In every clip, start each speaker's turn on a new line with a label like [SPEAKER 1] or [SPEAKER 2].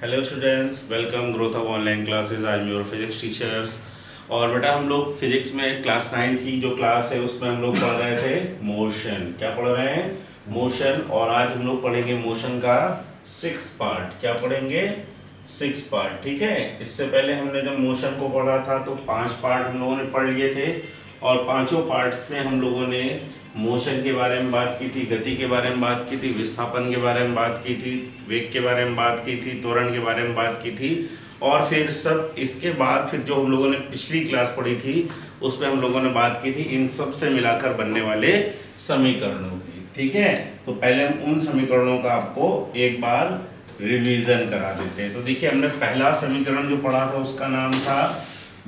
[SPEAKER 1] Hello students, welcome growth of online classes. आज your physics teachers. और बेटा हम लोग फिजिक्स में क्लास 9 की जो क्लास है उसमें हम लोग पढ़ रहे थे मोशन। क्या पढ़ रहे हैं? मोशन। और आज हम लोग पढ़ेंगे मोशन का 6th पार्ट। क्या पढ़ेंगे? 6th part. ठीक है। इससे पहले हमने जब मोशन को पढ़ा था तो 5 पार्ट हम लोगों ने पढ़ लिए थे और पांचों पार्ट्स में हम लोगों ने मोशन के बारे में बात की थी, गति के बारे में बात की थी, विस्थापन के बारे में बात की थी, वेग के बारे में बात की थी, त्वरण के बारे में बात की थी। और फिर सब इसके बाद फिर जो हम लोगों ने पिछली क्लास पढ़ी थी उस पर हम लोगों ने बात की थी इन सब से मिलाकर बनने वाले समीकरणों की। ठीक है। तो पहले हम उन समीकरणों का आपको एक बार रिवीजन करा देते हैं। तो देखिए, हमने पहला समीकरण जो पढ़ा था उसका नाम था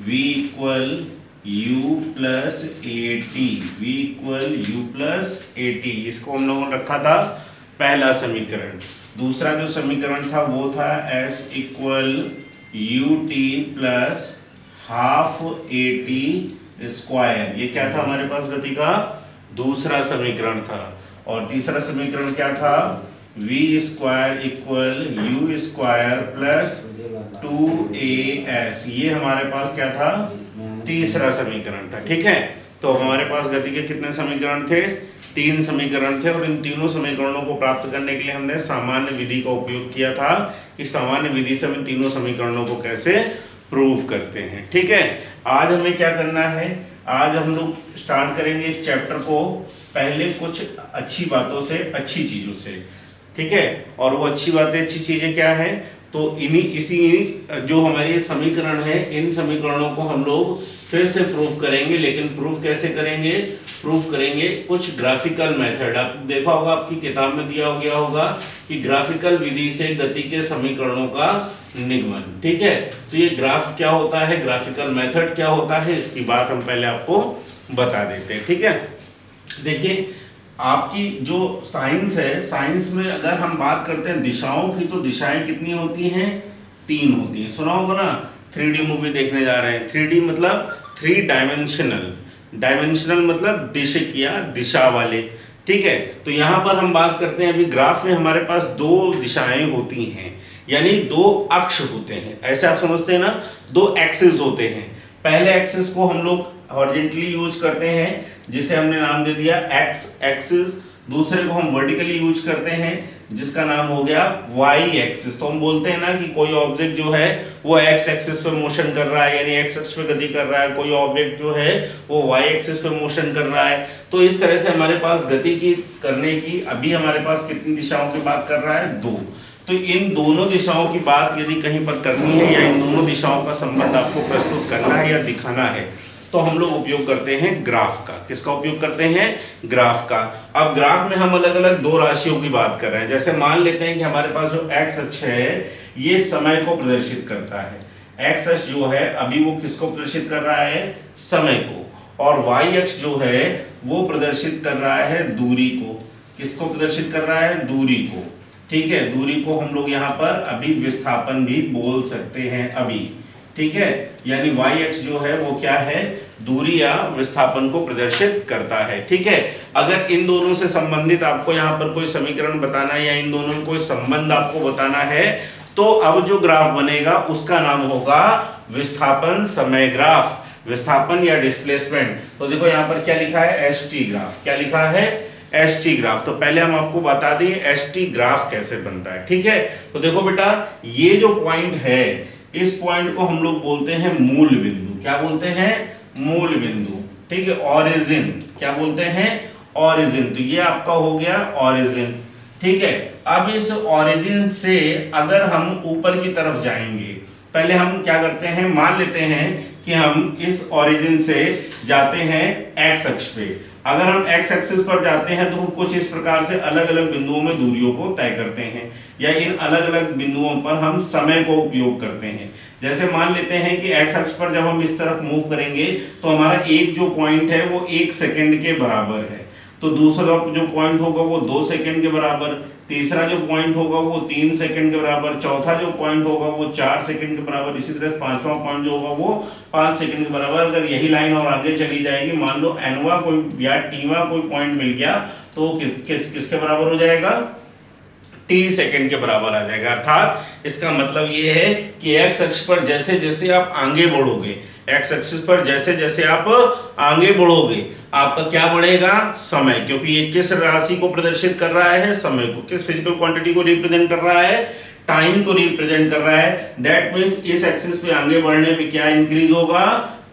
[SPEAKER 1] v equal u plus A T. V equal U plus A T, इसको हम लोगों ने रखा था पहला समीकरण। दूसरा जो समीकरण था वो था s equal U T plus half A T square. ये क्या था हमारे पास? गति का दूसरा समीकरण था। और तीसरा समीकरण क्या था? v square equal you square plus 2as। ये हमारे पास क्या था? तीसरा समीकरण था। ठीक है। तो हमारे पास गति के कितने समीकरण थे? 3 समीकरण थे। और इन तीनों समीकरणों को प्राप्त करने के लिए हमने सामान्य विधि का उपयोग किया था कि सामान्य विधि से हम इन तीनों समीकरणों को कैसे प्रूव करते हैं। ठीक है। आज हमें क्या करना है? आज हम लोग स्टार्ट करेंगे इस चैप्टर को पहले कुछ अच्छी बातों से, अच्छी चीजों से। ठीक है। और वो अच्छी बातें, अच्छी चीजें क्या है? तो इन्हीं जो हमारे समीकरण है, इन समीकरणों को हम लोग फिर से प्रूफ करेंगे। लेकिन प्रूफ कैसे करेंगे? प्रूफ करेंगे कुछ ग्राफिकल मेथड। आप देखा होगा, आपकी किताब में दिया हो गया होगा कि ग्राफिकल विधि से गति के समीकरणों का निगमन। ठीक है। तो ये ग्राफ क्या होता है, ग्राफिकल मेथड क्या होता है, इसकी बात हम पहले आपको बता देते हैं। ठीक है। देखिए, आपकी जो साइंस है, साइंस में अगर हम बात करते हैं दिशाओं की, तो दिशाएं कितनी होती हैं? 3 होती हैं। सुना होगा ना, 3D मूवी देखने जा रहे हैं। 3D मतलब 3 डायमेंशनल। डायमेंशनल मतलब डिस्क या दिशा वाले। ठीक है। तो यहाँ पर हम बात करते हैं, अभी ग्राफ में हमारे पास 2 दिशाएं होती हैं, यानी 2 अक्ष होते हैं। ऐसे आप समझते हैं ना, 2 एक्सिस होते हैं। पहले एक्सिस को हम लोग हॉरिजॉन्टली यूज करते हैं, जिसे हमने नाम दे दिया एक्स एक्सिस। दूसरे को हम वर्टिकली यूज करते हैं, जिसका नाम हो गया वाई एक्सिस। तो हम बोलते हैं ना कि कोई ऑब्जेक्ट जो है वो एक्स एक्सिस पे मोशन कर रहा है, यानी एक्स एक्सिस पे गति कर रहा है। कोई ऑब्जेक्ट जो है वो वाई एक्सिस पे मोशन कर रहा है। तो इस तरह से हमारे पास गति की करने की, अभी हमारे पास कितनी दिशाओं की बात कर रहा है? 2। तो इन दोनों दिशाओं की बात यदि कहीं पर करनी है, या इन दोनों दिशाओं का संबंध आपको प्रस्तुत करना है या दिखाना है, तो हम लोग उपयोग करते हैं ग्राफ का। किसका उपयोग करते हैं? ग्राफ का। अब ग्राफ में हम अलग अलग 2 राशियों की बात कर रहे हैं। जैसे मान लेते हैं कि हमारे पास जो एक्स अक्ष है ये समय को प्रदर्शित करता है। एक्स अक्ष जो है अभी वो किसको प्रदर्शित कर रहा है? समय को। और वाई अक्ष जो है वो प्रदर्शित कर रहा है दूरी को। किसको प्रदर्शित कर रहा है? दूरी को। ठीक है। दूरी को हम लोग यहाँ पर अभी विस्थापन भी बोल सकते हैं अभी। ठीक है। यानी वाई एक्स जो है वो क्या है? दूरी या विस्थापन को प्रदर्शित करता है। ठीक है। अगर इन दोनों से संबंधित आपको यहाँ पर कोई समीकरण बताना है या इन दोनों में कोई संबंध आपको बताना है, तो अब जो ग्राफ बनेगा उसका नाम होगा विस्थापन समय ग्राफ, विस्थापन या डिस्प्लेसमेंट। तो देखो यहाँ पर क्या लिखा है? S T graph. क्या लिखा है? S T graph. तो पहले हम आपको बता दें एस टी ग्राफ कैसे बनता है। ठीक है। तो देखो बेटा, ये जो पॉइंट है, इस पॉइंट को हम लोग बोलते हैं मूल बिंदु। क्या बोलते हैं? मूल बिंदु। ठीक है। ऑरिजिन। क्या बोलते हैं? ऑरिजिन। तो ये आपका हो गया ऑरिजिन। ठीक है। अब इस ऑरिजिन से अगर हम ऊपर की तरफ जाएंगे, पहले हम क्या करते हैं, मान लेते हैं कि हम इस ऑरिजिन से जाते हैं एक्स अक्ष पे। अगर हम एक्स एक्सिस पर जाते हैं तो हम कुछ इस प्रकार से अलग अलग बिंदुओं में दूरियों को तय करते हैं, या इन अलग अलग बिंदुओं पर हम समय को उपयोग करते हैं। जैसे मान लेते हैं कि एक्स अक्ष पर जब हम इस तरफ मूव करेंगे तो हमारा एक जो पॉइंट है वो 1 सेकंड के बराबर है। तो दूसरा जो पॉइंट होगा वो 2 सेकंड के बराबर, तीसरा जो पॉइंट होगा वो 3 सेकंड के बराबर, चौथा जो पॉइंट होगा वो 4 सेकंड के बराबर, इसी तरह से पांचवा पॉइंट जो होगा वो 5 सेकंड के बराबर। अगर यही लाइन और आगे चली जाएगी, मान लो एनवा कोई या टीवा कोई पॉइंट मिल गया, तो किसके बराबर हो जाएगा? t सेकंड के बराबर आ जाएगा। अर्थात इसका मतलब ये है कि x अक्ष पर जैसे जैसे आप आगे बढ़ोगे, x अक्ष पर जैसे जैसे आप आगे बढ़ोगे आपका क्या बढ़ेगा, समय, क्योंकि ये किस राशि को प्रदर्शित कर रहा है, समय को, किस फिजिकल क्वांटिटी को रिप्रेजेंट कर रहा है, टाइम को रिप्रेजेंट कर रहा है। दैट मींस इस एक्सिस पे आगे बढ़ने पे क्या इंक्रीज होगा,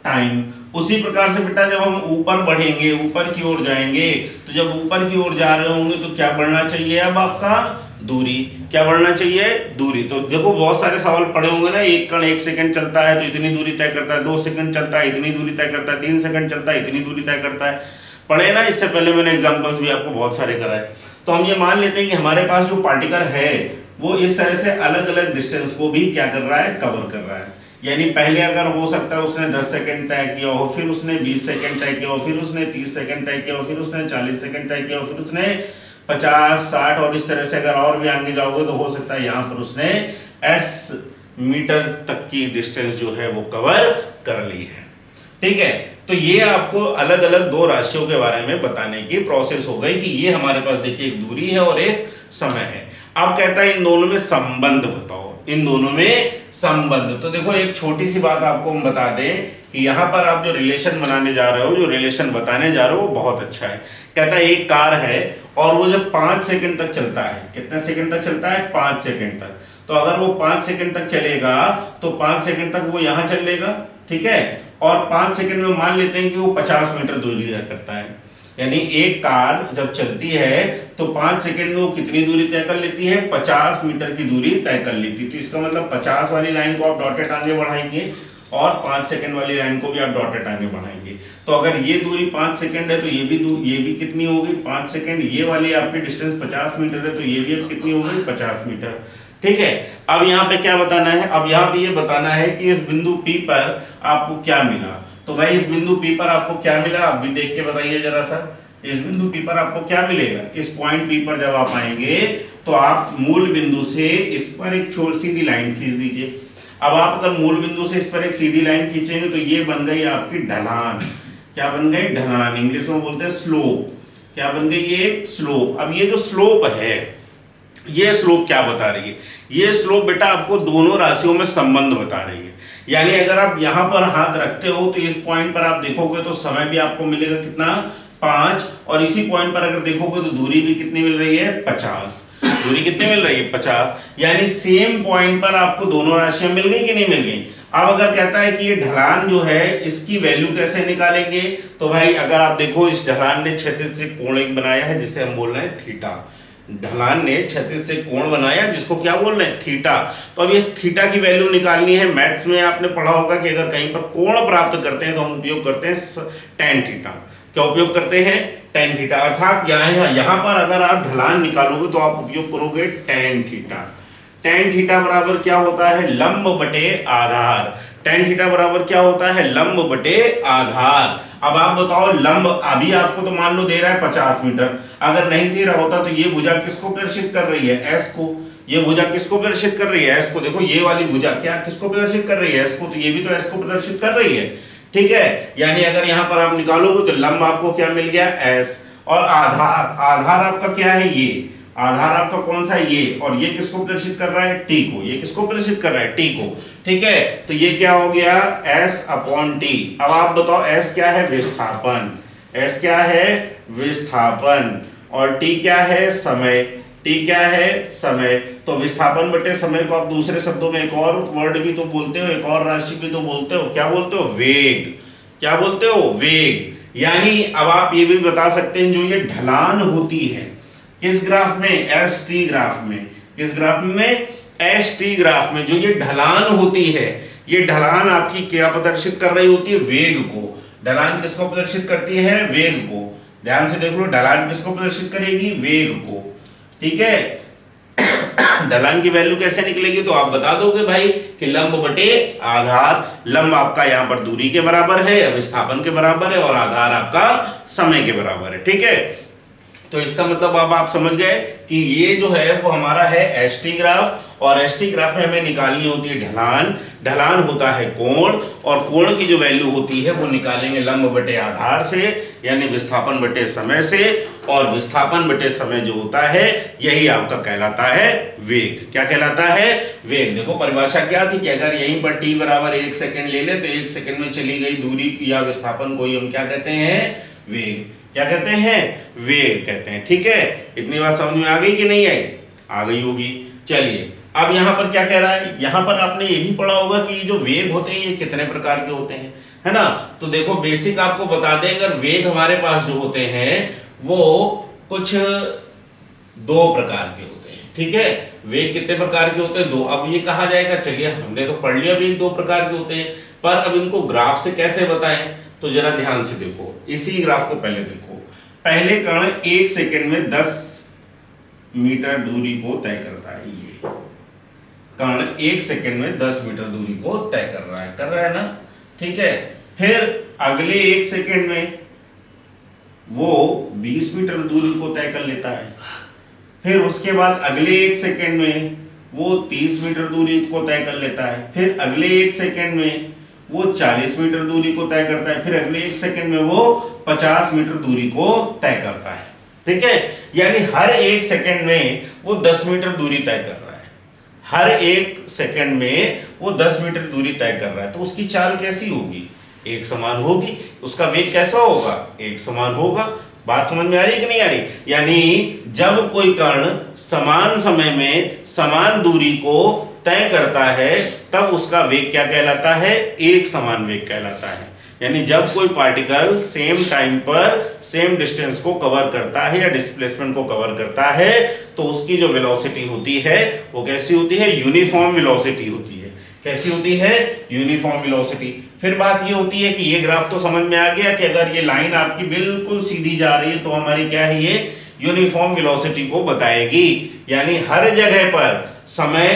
[SPEAKER 1] टाइम। उसी प्रकार से बेटा जब हम ऊपर बढ़ेंगे, ऊपर की ओर जाएंगे, तो जब ऊपर की ओर जा रहे होंगे तो क्या बढ़ना चाहिए, अब आपका दूरी, क्या बढ़ना चाहिए, दूरी। तो देखो बहुत सारे सवाल पड़े होंगे ना, एक कण 1 सेकंड चलता है तो इतनी दूरी तय करता है, 2 सेकंड चलता है इतनी दूरी तय करता है, 3 सेकंड चलता है इतनी दूरी तय करता है, पढ़े ना, इससे पहले मैंने एग्जांपल्स भी आपको बहुत सारे कराए। तो हम ये मान लेते हैं कि हमारे पास जो पार्टिकल है वो इस तरह से अलग अलग डिस्टेंस को भी क्या कर रहा है, कवर कर रहा है। यानी पहले अगर हो सकता है उसने 10 सेकंड तय किया हो, फिर उसने 20 सेकंड तय किया हो, फिर उसने 30 सेकंड तय किया हो, फिर उसने 40 सेकंड तय किया हो, फिर उसने 50, 60 और इस तरह से अगर और भी आगे जाओगे तो हो सकता है यहाँ पर उसने s मीटर तक की डिस्टेंस जो है वो कवर कर ली है। ठीक है, तो ये आपको अलग अलग दो राशियों के बारे में बताने की प्रोसेस हो गई कि ये हमारे पास देखिए एक दूरी है और एक समय है। अब कहता है इन दोनों में संबंध बताओ, इन दोनों में संबंध। तो देखो एक छोटी सी बात आपको हम बता दें कि यहाँ पर आप जो रिलेशन बनाने जा रहे हो, जो रिलेशन बताने जा रहे हो वो बहुत अच्छा है। कहता है एक कार है और वो जब 5 सेकंड तक चलता है, कितने सेकंड तक चलता है, 5 सेकंड तक। तो अगर वो 5 सेकंड तक चलेगा तो 5 सेकंड तक वो यहाँ चल लेगा, ठीक है, और 5 सेकंड में मान लेते हैं कि वो 50 मीटर दूरी तय करता है। यानी एक कार जब चलती है तो 5 सेकंड में वो कितनी दूरी तय कर लेती है, 50 मीटर की दूरी तय कर लेती है। तो इसका मतलब 50 वाली लाइन को आप डॉटेड आगे बढ़ाएंगे और 5 सेकंड वाली लाइन को भी आप डॉटेड आगे बढ़ाएंगे। तो अगर ये दूरी 5 सेकंड है तो ये भी कितनी होगी, 5 सेकंड। ये वाली आपकी डिस्टेंस 50 मीटर है तो ये भी अब कितनी होगी, 50 मीटर। ठीक है, अब यहाँ पे क्या बताना है, अब यहाँ पे ये बताना है कि इस बिंदु P पर आपको क्या मिला। तो भाई इस बिंदु P पर आपको क्या मिला, आप भी देख के बताइए जरा सा। इस बिंदु P पर आपको क्या मिलेगा, इस पॉइंट P पर जब आप आएंगे तो आप मूल बिंदु से इस पर एक छोटी सीधी लाइन खींच दीजिए। अब आप अगर मूल बिंदु से इस पर एक सीधी लाइन खींचेंगे तो ये बन गई आपकी ढलान। क्या बन गई, ढलान। इंग्लिश में बोलते हैं स्लोप। क्या बन गई, ये स्लोप। अब ये जो स्लोप है, ये स्लोप क्या बता रही है, ये स्लोप बेटा आपको दोनों राशियों में संबंध बता रही है। यानी अगर आप यहाँ पर हाथ रखते हो तो इस पॉइंट पर आप देखोगे तो समय भी आपको मिलेगा कितना, 5, और इसी पॉइंट पर अगर देखोगे तो दूरी भी कितनी मिल रही है, 50। दूरी कितनी मिल रही है, 50। यानी सेम पॉइंट पर आपको दोनों राशियां मिल गई कि नहीं मिल गई। अब अगर कहता है कि ये ढलान जो है इसकी वैल्यू कैसे निकालेंगे, तो भाई अगर आप देखो इस ढलान ने क्षैतिज से कोण एक बनाया है जिसे हम बोल रहे हैं थीटा। ढलान ने क्षैतिज से कोण बनाया जिसको क्या बोल रहे हैं, थीटा। तो अब इस थीटा की वैल्यू निकालनी है। मैथ्स में आपने पढ़ा होगा कि अगर कहीं पर कोण प्राप्त करते हैं तो हम उपयोग करते हैं tan थीटा। क्या उपयोग करते हैं, tan थीटा। अर्थात यहाँ पर अगर आप ढलान निकालोगे तो आप उपयोग करोगे tan थीटा। tan थीटा बराबर क्या होता है, लंब बटे आधार। tan थीटा बराबर क्या होता है, लंब बटे आधार। अब आप बताओ लंब, अभी आपको तो मान लो दे रहा है 50 मीटर, अगर नहीं दे रहा होता तो ये भुजा किसको प्रदर्शित कर रही है, S को। ये भुजा किसको प्रदर्शित कर रही है, S को। देखो ये वाली भुजा क्या किसको प्रदर्शित कर रही है, S को। तो ये भी तो S को प्रदर्शित कर रही है, ठीक है। यानी अगर यहाँ पर आप निकालोगे तो लंब आपको क्या मिल गया, S, और आधार, आधार आपका क्या है, ये आधार आपका कौन सा, ये। और ये किसको प्रदर्शित कर रहा है, T को। ये किसको प्रदर्शित कर रहा है, T को, ठीक है। तो ये क्या हो गया, S/T। अब आप बताओ S क्या है, विस्थापन। S क्या है, विस्थापन। और T क्या है, समय। T क्या है, समय। तो विस्थापन बटे समय को आप दूसरे शब्दों में एक और वर्ड भी तो बोलते हो, एक और राशि भी तो बोलते हो, क्या बोलते हो, वेग। क्या बोलते हो, वेग। यानी अब आप ये भी बता सकते हैं जो ये ढलान होती है किस ग्राफ में, ST ग्राफ में। किस ग्राफ में, ST ग्राफ में। जो ये ढलान होती है, ये ढलान आपकी क्या प्रदर्शित कर रही होती है, वेग को। ढलान किसको प्रदर्शित करती है, वेग को। ध्यान से देख लो, ढलान किसको प्रदर्शित करेगी, वेग को, ठीक है। ढलान की वैल्यू कैसे निकलेगी, तो आप बता दोगे भाई कि लंब बटे आधार। लंब आपका यहाँ पर दूरी के बराबर है या विस्थापन के बराबर है, और आधार आपका समय के बराबर है, ठीक है। तो इसका मतलब अब आप समझ गए कि ये जो है वो हमारा है ST ग्राफ, और ST ग्राफ में हमें निकालनी होती है ढलान। ढलान होता है कोण, और कोण की जो वैल्यू होती है वो निकालेंगे लंब बटे आधार से। यानी विस्थापन बटे समय से, और विस्थापन बटे समय जो होता है यही आपका कहलाता है वेग। क्या कहलाता है? वेग। देखो परिभाषा क्या थी कि अगर यहीं पर t बराबर 1 सेकंड ले ले तो 1 सेकंड में चली गई दूरी या विस्थापन को ही हम क्या कहते हैं? वेग। क्या कहते हैं? वेग कहते हैं। ठीक है, इतनी बात समझ में आ गई कि नहीं आई? आ गई होगी। चलिए अब यहाँ पर क्या कह रहा है, यहाँ पर आपने ये भी पढ़ा होगा कि जो वेग होते हैं ये कितने प्रकार के होते हैं, है ना। तो देखो बेसिक आपको बता दें, अगर वेग हमारे पास जो होते हैं वो कुछ 2 प्रकार के होते हैं। ठीक है, वेग कितने प्रकार के होते हैं? 2। अब ये कहा जाएगा, चलिए हमने तो पढ़ लिया वेग 2 प्रकार के होते हैं, पर अब इनको ग्राफ से कैसे बताएं? तो जरा ध्यान से देखो, इसी ग्राफ को पहले देखो। पहले कण 1 सेकंड में 10 मीटर दूरी को तय करता है। ये कण 1 सेकंड में 10 मीटर दूरी को तय कर रहा है ना। ठीक है, फिर अगले 1 सेकंड में वो 20 मीटर दूरी को तय कर लेता है। फिर उसके बाद अगले 1 सेकंड में वो 30 मीटर दूरी को तय कर लेता है। फिर अगले 1 सेकंड में वो 40 मीटर दूरी को तय करता है। फिर अगले 1 सेकंड में वो 50 मीटर दूरी को तय करता है। ठीक है, यानी हर 1 सेकंड में वो 10 मीटर दूरी तय कर रहा है। हर 1 सेकंड में वो 10 मीटर दूरी तय कर रहा है। तो उसकी चाल कैसी होगी? एक समान होगी। उसका वेग कैसा होगा? एक समान होगा। बात समझ में आ रही है कि नहीं आ रही? यानी जब कोई कण समान समय में समान दूरी को तय करता है तब उसका वेग क्या कहलाता है? एक समान वेग कहलाता है। यानी जब कोई पार्टिकल सेम टाइम पर सेम डिस्टेंस को कवर करता है या डिस्प्लेसमेंट को कवर करता है तो उसकी जो वेलोसिटी होती है वो कैसी होती है? यूनिफॉर्म वेलोसिटी होती है। कैसी होती है? Uniform velocity. फिर बात ये होती है कि ये ग्राफ तो समझ में आ गया कि अगर ये लाइन आपकी बिल्कुल सीधी जा रही है तो हमारी क्या है? ये यूनिफॉर्म वेलोसिटी को बताएगी। यानी हर जगह पर समय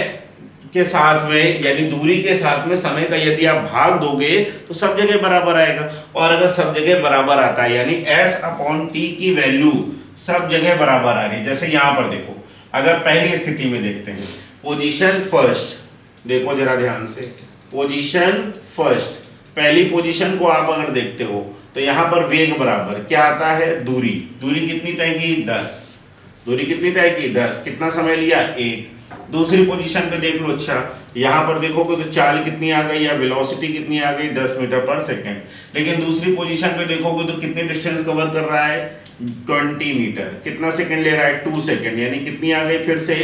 [SPEAKER 1] के साथ में यानी दूरी के साथ में समय का यदि आप भाग दोगे तो सब जगह बराबर आएगा। और अगर सब जगह बराबर आता है यानी S/T की वैल्यू सब जगह बराबर आ रही है। जैसे यहां पर देखो, अगर पहली स्थिति में देखते हैं पोजीशन फर्स्ट, देखो जरा ध्यान से, पोजीशन फर्स्ट, पहली पोजीशन को आप अगर देखते हो तो यहां पर वेग बराबर क्या आता है? दूरी। दूरी कितनी तय की? 10। दूरी कितनी तय की? 10। कितना समय लिया? 1। दूसरी पोजीशन पे देख लो। अच्छा, यहां पर देखोगे तो चाल कितनी आ गई या वेलोसिटी कितनी आ गई? 10 मीटर पर सेकंड। लेकिन दूसरी पोजीशन पे देखोगे तो कितनी डिस्टेंस कवर कर रहा है? 20 मीटर। कितना सेकंड ले रहा है? 2 सेकंड। यानी कितनी आ गई फिर से?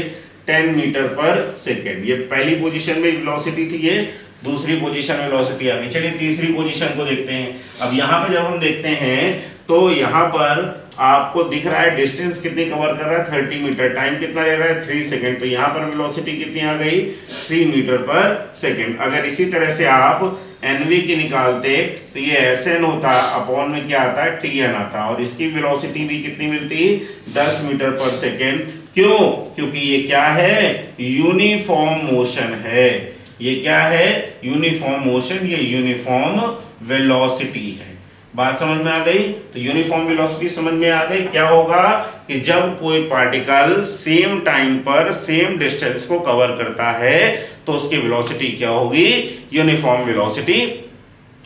[SPEAKER 1] 10 मीटर पर सेकंड। ये पहली पोजीशन में वेलोसिटी थी, ये दूसरी पोजीशन में वेलोसिटी आ गई। चलिए तीसरी पोजीशन को देखते हैं। अब यहाँ पे जब हम देखते हैं तो यहाँ पर आपको दिख रहा है डिस्टेंस कितनी कवर कर रहा है? 30 मीटर। टाइम कितना ले रहा है? 3 सेकंड। तो यहाँ पर वेलोसिटी कितनी आ गई? 3 मीटर पर सेकंड। अगर इसी तरह से आप एनवी की निकालते तो ये एसएन होता, अपॉन में क्या आता है? टीएन आता, और इसकी वेलोसिटी भी कितनी मिलती? 10 मीटर पर सेकंड। क्यों? क्योंकि ये क्या है? यूनिफॉर्म मोशन है। ये क्या है? यूनिफॉर्म मोशन, ये यूनिफॉर्म वेलोसिटी है। बात समझ में आ गई? तो यूनिफॉर्म वेलोसिटी समझ में आ गई। क्या होगा कि जब कोई पार्टिकल सेम टाइम पर सेम डिस्टेंस को कवर करता है तो उसकी वेलोसिटी क्या होगी? यूनिफॉर्म वेलोसिटी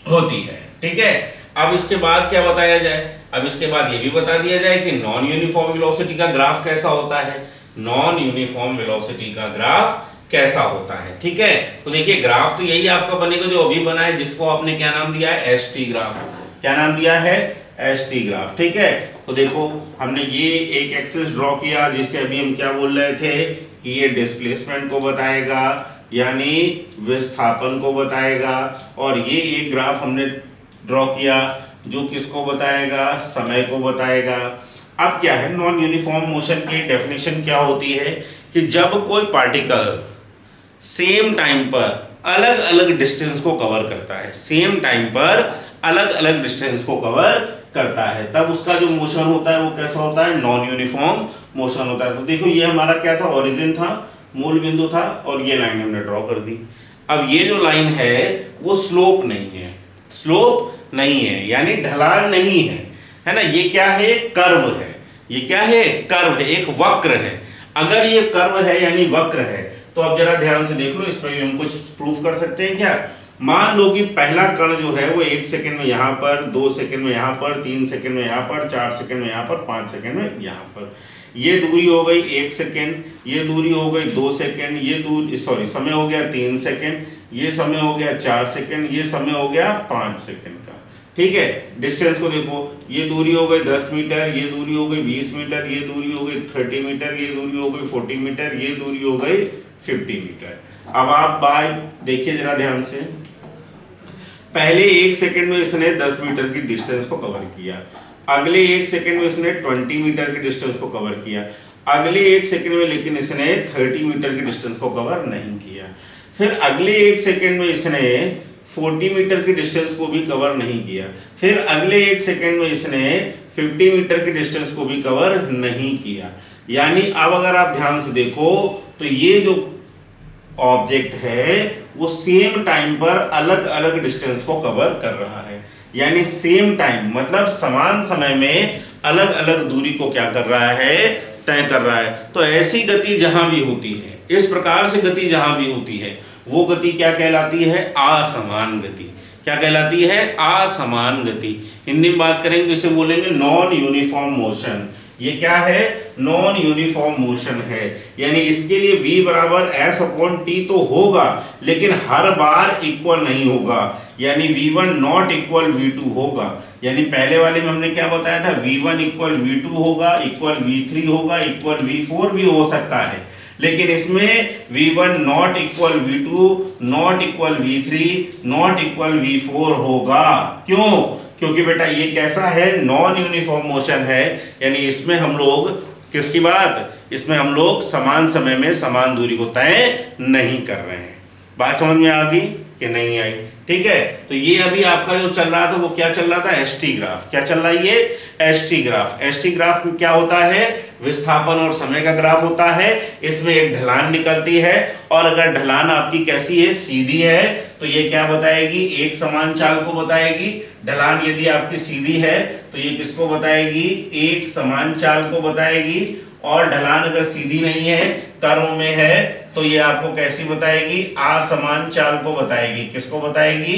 [SPEAKER 1] होती है। ठीक है, अब इसके बाद क्या बताया जाए? अब इसके बाद ये भी बता दिया जाए कि नॉन यूनिफॉर्म वेलोसिटी का ग्राफ कैसा होता है। नॉन यूनिफॉर्म वेलोसिटी का ग्राफ कैसा होता है? ठीक है, तो देखिए ग्राफ तो यही आपका बनेगा जो अभी बना है, जिसको आपने क्या नाम दिया है? ST graph. क्या नाम दिया है? ST graph. ठीक है, तो देखो हमने ये एक एक्सिस ड्रॉ किया जिससे अभी हम क्या बोल रहे थे कि ये डिस्प्लेसमेंट को बताएगा यानी विस्थापन को बताएगा, और ये एक ग्राफ हमने ड्रॉ किया जो किसको बताएगा? समय को बताएगा। अब क्या है, नॉन यूनिफॉर्म मोशन की डेफिनेशन क्या होती है कि जब कोई पार्टिकल सेम टाइम पर अलग अलग डिस्टेंस को कवर करता है, सेम टाइम पर अलग अलग डिस्टेंस को कवर करता है, तब उसका जो मोशन होता है वो कैसा होता है? नॉन यूनिफॉर्म मोशन होता है। तो देखो ये हमारा क्या था? ओरिजिन था, मूल बिंदु था, और ये लाइन हमने ड्रॉ कर दी। अब ये जो लाइन है वो स्लोप नहीं है, स्लोप नहीं है यानी ढलान नहीं है, है ना। ये क्या है? कर्व है। ये क्या है? कर्व है, एक वक्र है। अगर ये कर्व है यानी वक्र है तो अब जरा ध्यान से देख लो, इस पर भी हम कुछ प्रूफ कर सकते हैं क्या? मान लो कि पहला कण जो है वो 1 सेकंड में यहाँ पर, 2 सेकंड में यहाँ पर, 3 सेकंड में यहाँ पर, 4 सेकंड में यहाँ पर, 5 सेकंड में यहाँ पर। ये दूरी हो गई 1 सेकंड, ये दूरी हो गई 2 सेकंड, ये दूरी समय हो गया 3 सेकंड, ये समय हो गया 4 सेकंड, ये समय हो गया 5 सेकंड का। ठीक है, डिस्टेंस को देखो, ये दूरी हो गई 10 मीटर, ये दूरी हो गई 20 मीटर, ये दूरी हो गई 30 मीटर, ये दूरी हो गई 40 मीटर, ये दूरी हो गई 50 मीटर। अब आप बाय देखिए जरा ध्यान से, पहले 1 सेकंड में इसने 10 मीटर की डिस्टेंस को कवर किया, अगले 1 सेकंड में इसने 20 मीटर की डिस्टेंस को कवर किया, अगले 1 सेकंड में लेकिन इसने 30 मीटर की डिस्टेंस को कवर नहीं किया, फिर अगले 1 सेकंड में इसने 40 मीटर की डिस्टेंस को भी कवर नहीं किया, फिर अगले 1 सेकंड में इसने 50 मीटर की डिस्टेंस को भी कवर नहीं किया। यानी अब अगर आप ध्यान से देखो तो ये जो ऑब्जेक्ट है वो सेम टाइम पर अलग अलग डिस्टेंस को कवर कर रहा है। यानी सेम टाइम मतलब समान समय में अलग अलग दूरी को क्या कर रहा है, तय कर रहा है। तो ऐसी गति जहां भी होती है, इस प्रकार से गति जहां भी होती है, वो गति क्या कहलाती है, असमान गति। क्या कहलाती है, असमान गति। हिंदी में बात करेंगे तो इसे बोलेंगे नॉन यूनिफॉर्म मोशन। ये क्या है, नॉन यूनिफॉर्म मोशन है। यानी इसके लिए v बराबर s/t तो होगा, लेकिन हर बार इक्वल नहीं होगा। यानी v1 नॉट इक्वल v2 होगा। यानी पहले वाले में हमने क्या बताया था, v1 इक्वल v2 होगा, इक्वल v3 होगा, इक्वल v4 भी हो सकता है। लेकिन इसमें v1 not equal v2, not equal v3, not equal v4 होगा। क्यों? क्योंकि बेटा ये कैसा है, नॉन यूनिफॉर्म मोशन है। यानी इसमें हम लोग किसकी बात, इसमें हम लोग समान समय में समान दूरी को तय नहीं कर रहे हैं। बात समझ में आ गई कि नहीं आई? ठीक है, तो ये अभी आपका जो चल रहा था वो क्या चल रहा था, एसटी ग्राफ। क्या चल रहा है ये, एसटी ग्राफ। एसटी ग्राफ में क्या होता है, विस्थापन और समय का ग्राफ होता है। इसमें एक ढलान निकलती है, और अगर ढलान आपकी कैसी है, सीधी है, तो ये क्या बताएगी, एक समान चाल को बताएगी। ढलान यदि आपकी सीधी है तो ये किसको बताएगी, एक समान चाल को बताएगी। और ढलान अगर सीधी नहीं है, कर्व में है, तो ये आपको कैसी बताएगी, असमान चाल को बताएगी। किसको बताएगी,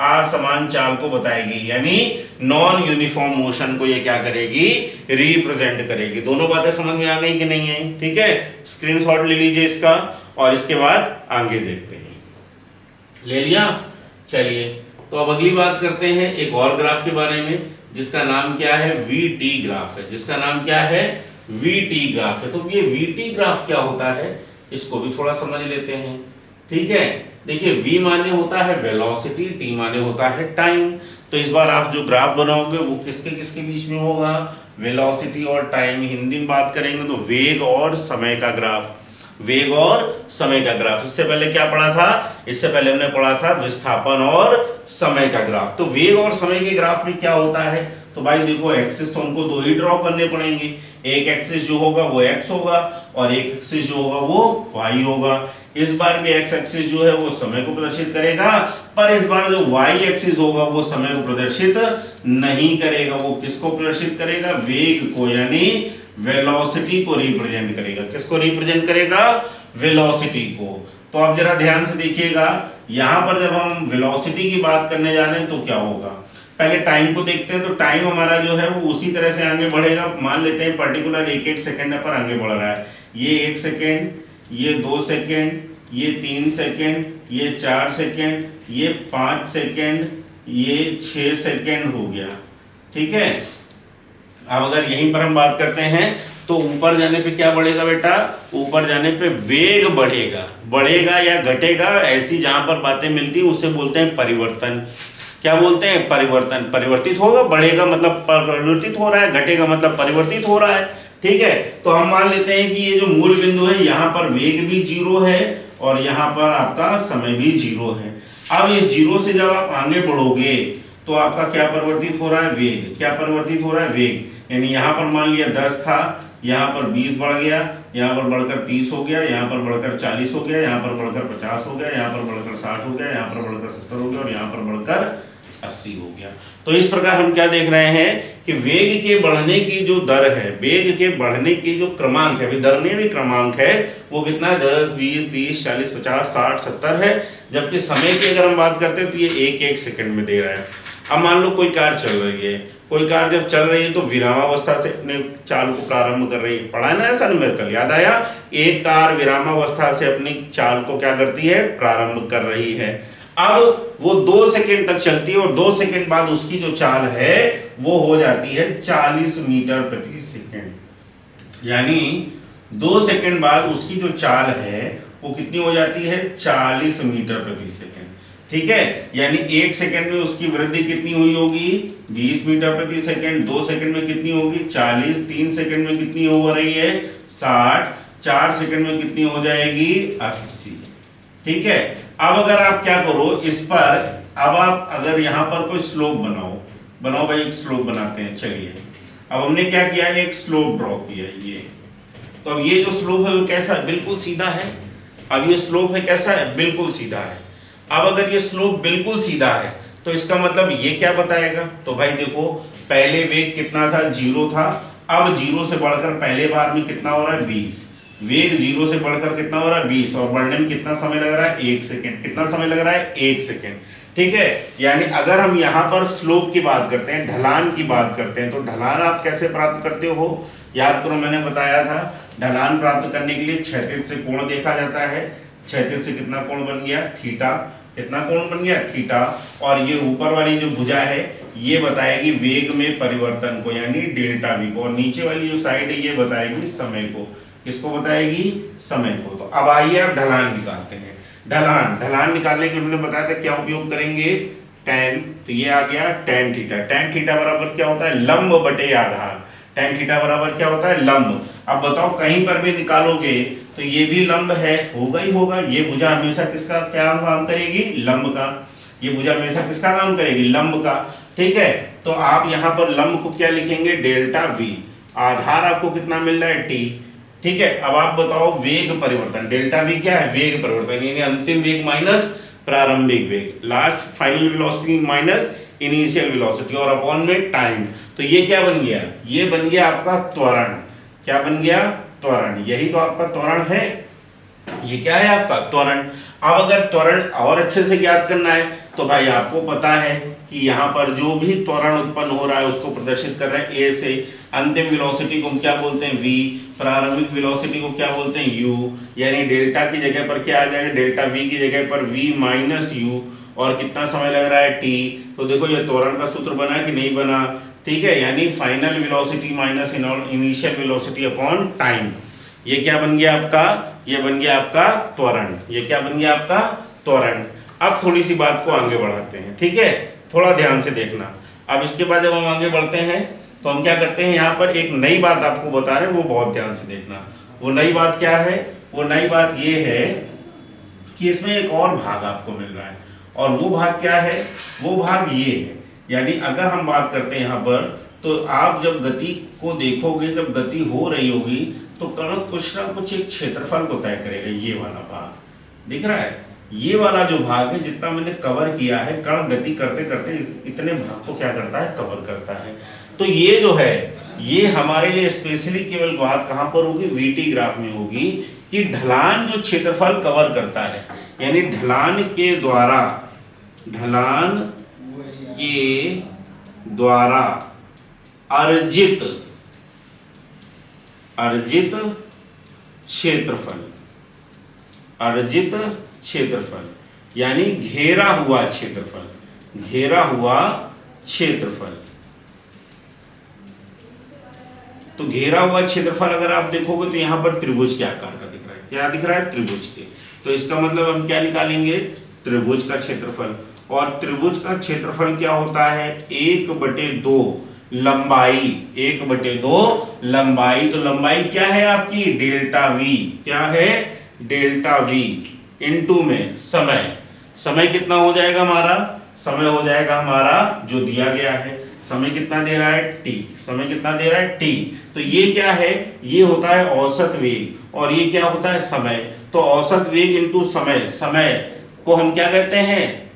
[SPEAKER 1] असमान चाल को बताएगी। यानी नॉन यूनिफॉर्म मोशन को ये क्या करेगी, रिप्रेजेंट करेगी। दोनों बातें समझ में आ गई कि नहीं आई? ठीक है, स्क्रीनशॉट ले लीजिए इसका, और इसके बाद आगे देखते हैं। ले लिया? चलिए, तो अब अगली बात करते हैं एक और ग्राफ के बारे में, जिसका नाम क्या है, वीटी ग्राफ है। जिसका नाम क्या है, वीटी ग्राफ है। तो ये वीटी ग्राफ क्या होता है, इसको भी थोड़ा समझ लेते हैं। ठीक है, देखिए v माने होता है वेलोसिटी, t माने होता है टाइम। तो इस बार आप जो ग्राफ बनाओगे वो किसके किसके बीच में होगा, वेलोसिटी और टाइम। हिंदी में बात करेंगे तो वेग और समय का ग्राफ, वेग और समय का ग्राफ। इससे पहले क्या पढ़ा था, इससे पहले हमने पढ़ा था विस्थापन और समय का ग्राफ। तो वेग और समय के ग्राफ में क्या होता है, तो भाई देखो एक्सिस तो हमको दो ही ड्रॉ करने पड़ेंगे। एक एक्सिस जो होगा वो x होगा, और एक एक्सिस जो होगा वो y होगा। इस बार भी x एक्सिस जो है वो समय को प्रदर्शित करेगा, पर इस बार जो y एक्सिस होगा वो समय को प्रदर्शित नहीं करेगा। वो किसको प्रदर्शित करेगा, वेग को, यानी वेलोसिटी को रिप्रेजेंट करेगा। किसको रिप्रेजेंट करेगा, वेलोसिटी को। तो आप जरा ध्यान से देखिएगा, यहां पर जब हम वेलोसिटी की बात करने जा रहे हैं तो क्या होगा, पहले टाइम को देखते हैं। तो टाइम हमारा जो है वो उसी तरह से आगे बढ़ेगा। मान लेते हैं पर्टिकुलर एक एक सेकंड पर आगे बढ़ रहा है। ये 1 सेकंड, ये 2 सेकंड, ये 3 सेकंड, ये 4 सेकंड, ये 5 सेकंड, ये 6 सेकंड हो गया। ठीक है, अब अगर यहीं पर हम बात करते हैं तो ऊपर जाने पे क्या बढ़ेगा बेटा, ऊपर जाने पे वेग बढ़ेगा। बढ़ेगा या घटेगा, ऐसी जहां पर बातें मिलती है उसे बोलते हैं परिवर्तन। क्या बोलते हैं, परिवर्तन। परिवर्तित होगा, बढ़ेगा मतलब परिवर्तित हो रहा है, घटेगा मतलब परिवर्तित हो रहा है। ठीक है, तो हम मान लेते हैं कि ये जो मूल बिंदु है, यहाँ पर वेग भी 0 है और यहाँ पर आपका समय भी 0 है। अब इस 0 से जब आप आगे बढ़ोगे तो आपका क्या परिवर्तित हो रहा है, वेग। क्या परिवर्तित हो रहा है, वेग। यानी यहाँ पर मान लिया 10 था, यहाँ पर 20 बढ़ गया, यहाँ पर बढ़कर 30 हो गया, यहाँ पर बढ़कर 40 हो गया, यहाँ पर बढ़कर 50 हो गया, यहाँ पर बढ़कर 60 हो गया, यहाँ पर बढ़कर 70 हो गया, और यहाँ पर बढ़कर 80 हो गया। तो इस प्रकार हम क्या देख रहे हैं कि वेग के बढ़ने की जो दर है, वेग के बढ़ने की जो क्रमांक है, दर में भी क्रमांक है, वो कितना है 10, 20, 30, 40, 50, 60, 70 है। जबकि समय की अगर हम बात करते हैं तो ये 1-1 सेकंड में दे रहा है। अब मान लो कोई कार चल रही है, कोई कार जब चल रही है तो विरामावस्था से अपने चाल को प्रारंभ कर रही है। पढ़ा है ना ऐसा न्यूमेरिकल, याद आया? एक कार विरामावस्था से अपनी चाल को क्या करती है? प्रारंभ कर रही है। अब वो 2 सेकंड तक चलती है और 2 सेकंड बाद उसकी जो चाल है वो हो जाती है 40 मीटर प्रति सेकंड। यानी 2 सेकंड बाद उसकी जो चाल है वो कितनी हो जाती है? 40 मीटर प्रति सेकंड। ठीक है, यानी 1 सेकंड में उसकी वृद्धि कितनी हुई होगी? 20 मीटर प्रति सेकंड। 2 सेकंड में कितनी होगी? 40। 3 सेकंड में कितनी हो रही है? 60। 4 सेकंड में कितनी हो जाएगी? 80। ठीक है, अब अगर आप क्या करो इस पर, अब आप अगर यहां पर कोई स्लोप बनाओ भाई, एक स्लोप बनाते हैं। चलिए, अब हमने क्या किया है? एक स्लोप ड्रॉ किया है ये। तो अब ये जो स्लोप है वो कैसा है? बिल्कुल सीधा है। अब ये स्लोप है कैसा है? बिल्कुल सीधा है। अब अगर ये स्लोप बिल्कुल सीधा है तो इसका मतलब ये क्या बताएगा? तो भाई देखो, पहले वेग कितना था? 0 था। अब 0 से बढ़कर पहले बार में कितना हो रहा है? 20। वेग 0 से बढ़कर कितना हो रहा है? 20, और बढ़ने में कितना समय लग रहा है? 1 सेकेंड। कितना समय लग रहा है? 1 सेकेंड। ठीक है, यानी अगर हम यहाँ पर स्लोप की बात करते हैं, ढलान की बात करते हैं, तो ढलान आप कैसे प्राप्त करते हो? याद करो, मैंने बताया था ढलान प्राप्त करने के लिए क्षैतिज से कोण देखा जाता है। क्षैतिज से कितना कोण बन गया? थीटा। कितना कोण बन गया? थीटा। और ये ऊपर वाली जो भुजा है ये बताएगी वेग में परिवर्तन को, यानी डेल्टा वी को, और नीचे वाली जो साइड है ये बताएगी समय को। किसको बताएगी? समय को। तो अब आइए अब ढलान निकालते हैं। ढलान निकालने के लिए हमने बताया था क्या उपयोग करेंगे? tan। तो ये आ गया tan थीटा। tan थीटा बराबर क्या होता है? लंब बटे आधार। tan थीटा बराबर क्या होता है? लंब। अब बताओ, कहीं पर भी निकालोगे तो ये भी लंब है, होगा ही होगा। ये भुजा हमेशा किसका क्या काम करेगी? लंब का। ये भुजा हमेशा किसका काम करेगी? लंब का। ठीक है, तो आप यहाँ पर लंब को क्या लिखेंगे? Delta we. आधार आपको कितना मिल रहा है? टी। ठीक है, अब आप बताओ वेग परिवर्तन। डेल्टा वी क्या है? वेग परिवर्तन, यानी अंतिम वेग माइनस प्रारंभिक वेग, last final velocity minus initial velocity, और अपॉन में टाइम। तो ये क्या बन गया? ये बन गया आपका त्वरण। क्या बन गया? त्वरण। यही तो आपका त्वरण है। ये क्या है? आपका त्वरण। अब अगर त्वरण और अच्छे से ज्ञात करना है तो भाई आपको पता है कि यहाँ पर जो भी त्वरण उत्पन्न हो रहा है उसको प्रदर्शित कर रहे हैं ए से। अंतिम वेलोसिटी को हम क्या बोलते हैं? वी। प्रारंभिक वेलोसिटी को क्या बोलते हैं? यू। यानी डेल्टा की जगह पर क्या आ जाएगा? डेल्टा वी की जगह पर वी माइनस यू। और कितना समय लग रहा है? टी। तो देखो ये त्वरण का सूत्र बना कि नहीं बना? ठीक है, यानी final velocity minus initial velocity upon time. ये क्या बन गया आपका? ये बन गया आपका त्वरण। ये क्या बन गया आपका? त्वरण। अब थोड़ी सी बात को आगे बढ़ाते हैं। ठीक है, थोड़ा ध्यान से देखना। अब इसके बाद जब हम आगे बढ़ते हैं तो हम क्या करते हैं, यहाँ पर एक नई बात आपको बता रहे हैं, वो बहुत ध्यान से देखना। वो नई बात क्या है? वो नई बात ये है कि इसमें एक और भाग आपको मिल रहा है, और वो भाग क्या है? वो भाग ये है, यानी अगर हम बात करते हैं यहाँ पर, तो आप जब गति को देखोगे, जब गति हो रही होगी तो कण कुछ ना कुछ एक क्षेत्रफल को तय करेगा। ये वाला भाग दिख रहा है? ये वाला जो भाग है, जितना मैंने कवर किया है, कण गति करते करते इतने भाग को क्या करता है? कवर करता है। तो ये जो है ये हमारे लिए स्पेशली केवल बात कहाँ पर होगी? वीटी ग्राफ में होगी कि ढलान जो क्षेत्रफल कवर करता है, यानी ढलान के द्वारा अर्जित क्षेत्रफल, यानी घेरा हुआ क्षेत्रफल। तो घेरा हुआ क्षेत्रफल अगर आप देखोगे तो यहां पर त्रिभुज के आकार का दिख रहा है। क्या दिख रहा है? त्रिभुज के। तो इसका मतलब हम क्या निकालेंगे? त्रिभुज का क्षेत्रफल। और त्रिभुज का क्षेत्रफल क्या होता है? 1/2 लंबाई। 1/2 लंबाई। तो लंबाई क्या है आपकी? Delta we. क्या है? Delta we. इनटू में समय कितना हो जाएगा हमारा? समय हो जाएगा हमारा जो दिया गया है। समय कितना दे रहा है? टी। समय कितना दे रहा है? टी। तो ये क्या है? ये होता है औसत वेग, और ये क्या होता है? समय। तो औसत वेग इंटू समय को हम क्या कहते हैं?